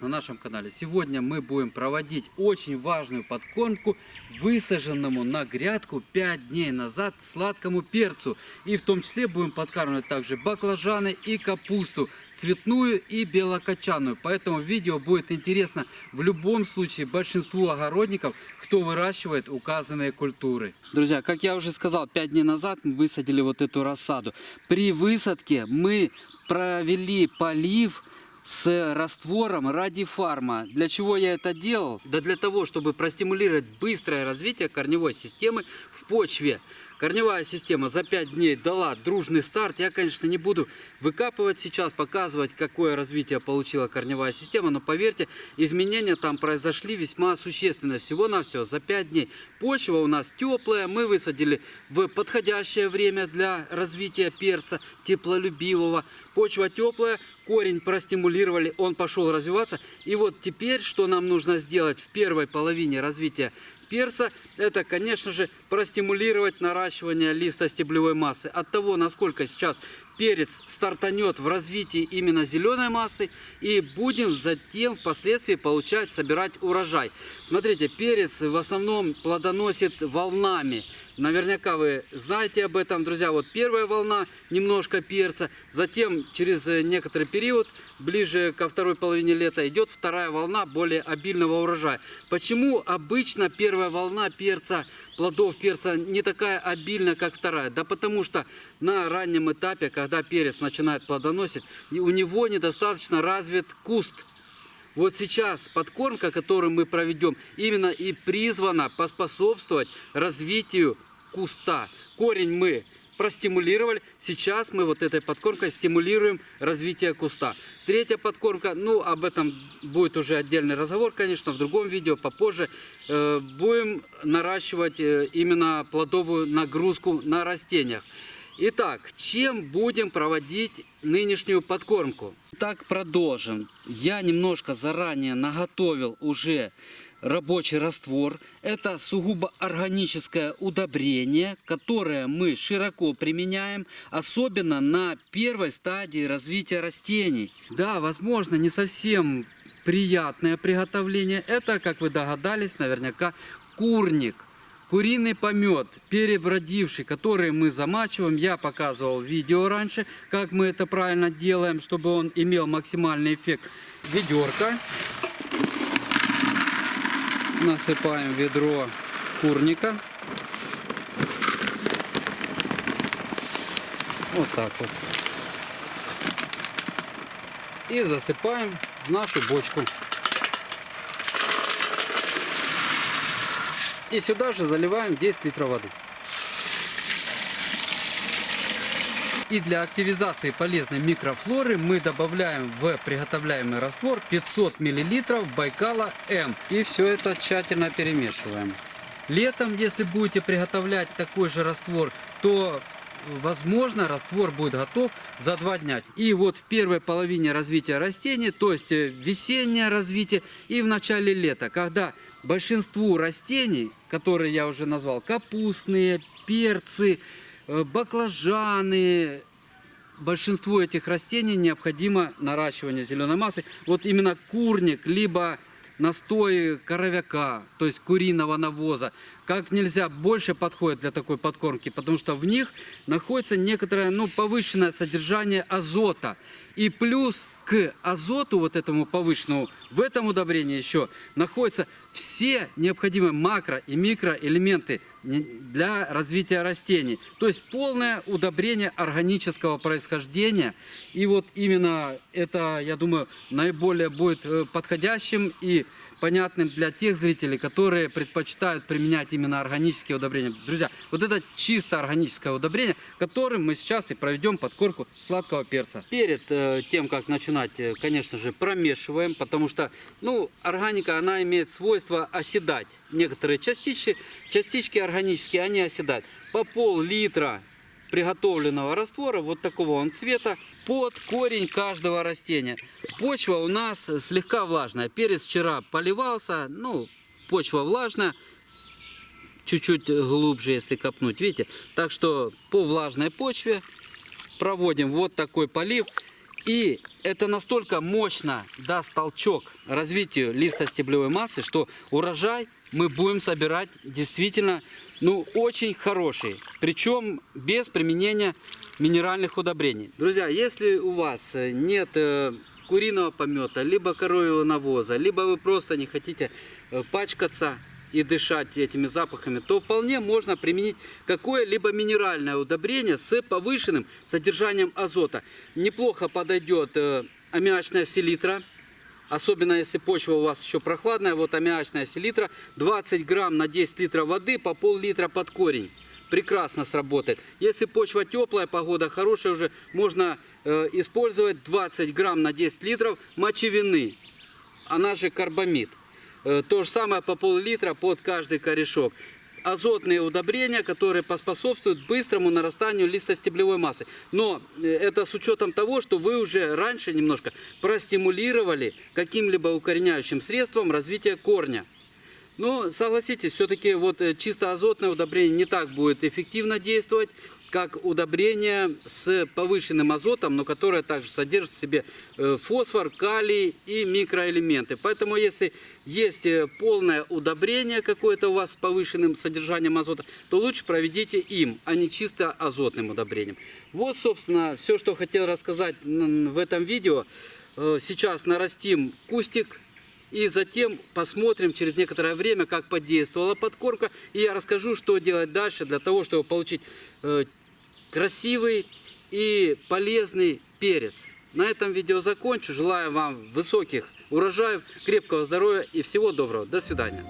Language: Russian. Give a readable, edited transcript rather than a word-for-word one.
На нашем канале. Сегодня мы будем проводить очень важную подкормку высаженному на грядку 5 дней назад сладкому перцу. И в том числе будем подкармливать также баклажаны и капусту, цветную и белокочанную. Поэтому видео будет интересно в любом случае большинству огородников, кто выращивает указанные культуры. Друзья, как я уже сказал, 5 дней назад мы высадили вот эту рассаду. При высадке мы провели полив с раствором Радифарма. Для чего я это делал? Да для того, чтобы простимулировать быстрое развитие корневой системы в почве. Корневая система за 5 дней дала дружный старт. Я, конечно, не буду выкапывать сейчас, показывать, какое развитие получила корневая система. Но поверьте, изменения там произошли весьма существенные. Всего-навсего за 5 дней. Почва у нас теплая. Мы высадили в подходящее время для развития перца, теплолюбивого. Почва теплая. Корень простимулировали, он пошел развиваться. И вот теперь, что нам нужно сделать в первой половине развития перца, это, конечно же, простимулировать наращивание листостеблевой массы. От того, насколько сейчас перец стартанет в развитии именно зеленой массы, и будем затем впоследствии собирать урожай. Смотрите, перец в основном плодоносит волнами. Наверняка вы знаете об этом, друзья. Вот первая волна, немножко перца, затем через некоторый период, ближе ко второй половине лета, идет вторая волна более обильного урожая. Почему обычно первая волна перца, плодов перца не такая обильная, как вторая? Да потому что на раннем этапе, когда перец начинает плодоносить, у него недостаточно развит куст. Вот сейчас подкормка, которую мы проведем, именно и призвана поспособствовать развитию куста. Корень мы простимулировали, сейчас мы вот этой подкормкой стимулируем развитие куста. Третья подкормка, ну об этом будет уже отдельный разговор, конечно, в другом видео, попозже. Будем наращивать именно плодовую нагрузку на растениях. Итак, чем будем проводить нынешнюю подкормку? Так, продолжим. Я немножко заранее наготовил уже рабочий раствор. Это сугубо органическое удобрение, которое мы широко применяем, особенно на первой стадии развития растений. Да, возможно, не совсем приятное приготовление. Это, как вы догадались, наверняка курник. Куриный помет, перебродивший, который мы замачиваем. Я показывал видео раньше, как мы это правильно делаем, чтобы он имел максимальный эффект. Ведерко. Насыпаем в ведро курника. Вот так вот. И засыпаем в нашу бочку. И сюда же заливаем 10 литров воды. И для активизации полезной микрофлоры мы добавляем в приготовляемый раствор 500 мл Байкала М. И все это тщательно перемешиваем. Летом, если будете приготовлять такой же раствор, то возможно раствор будет готов за 2 дня. И вот в первой половине развития растений, то есть весеннее развитие и в начале лета, когда большинству растений, которые я уже назвал, капустные, перцы, баклажаны, большинству этих растений необходимо наращивание зеленой массы. Вот именно курник, либо настой коровяка, то есть куриного навоза, как нельзя больше подходит для такой подкормки, потому что в них находится некоторое повышенное содержание азота. И плюс к азоту, вот этому повышенному, в этом удобрении еще находятся все необходимые макро- и микроэлементы для развития растений. То есть полное удобрение органического происхождения. И вот именно это, я думаю, наиболее будет подходящим и понятным для тех зрителей, которые предпочитают применять именно органические удобрения. Друзья, вот это чисто органическое удобрение, которым мы сейчас и проведем подкормку сладкого перца. Перед тем, как начинать, конечно же, промешиваем, потому что, органика, она имеет свойство оседать. Некоторые частички органические, они оседают. По пол-литра приготовленного раствора, вот такого он цвета, под корень каждого растения. Почва у нас слегка влажная. Перец вчера поливался, почва влажная, чуть-чуть глубже, если копнуть, видите. Так что по влажной почве проводим вот такой полив. И это настолько мощно даст толчок развитию листостеблевой массы, что урожай мы будем собирать действительно, ну, очень хороший. Причем без применения минеральных удобрений. Друзья, если у вас нет куриного помета, либо коровьего навоза, либо вы просто не хотите пачкаться и дышать этими запахами, то вполне можно применить какое-либо минеральное удобрение с повышенным содержанием азота. Неплохо подойдет аммиачная селитра, особенно если почва у вас еще прохладная. Вот аммиачная селитра, 20 грамм на 10 литров воды, по пол-литра под корень. Прекрасно сработает. Если почва теплая, погода хорошая, уже можно использовать 20 грамм на 10 литров мочевины, она же карбамид. То же самое по пол-литра под каждый корешок. Азотные удобрения, которые поспособствуют быстрому нарастанию листостеблевой массы. Но это с учетом того, что вы уже раньше немножко простимулировали каким-либо укореняющим средством развитие корня. Но согласитесь, все-таки вот чисто азотное удобрение не так будет эффективно действовать, как удобрение с повышенным азотом, но которое также содержит в себе фосфор, калий и микроэлементы. Поэтому если есть полное удобрение какое-то у вас с повышенным содержанием азота, то лучше проведите им, а не чисто азотным удобрением. Вот, собственно, все, что хотел рассказать в этом видео. Сейчас нарастим кустик. И затем посмотрим через некоторое время, как подействовала подкормка. И я расскажу, что делать дальше для того, чтобы получить красивый и полезный перец. На этом видео закончу. Желаю вам высоких урожаев, крепкого здоровья и всего доброго. До свидания.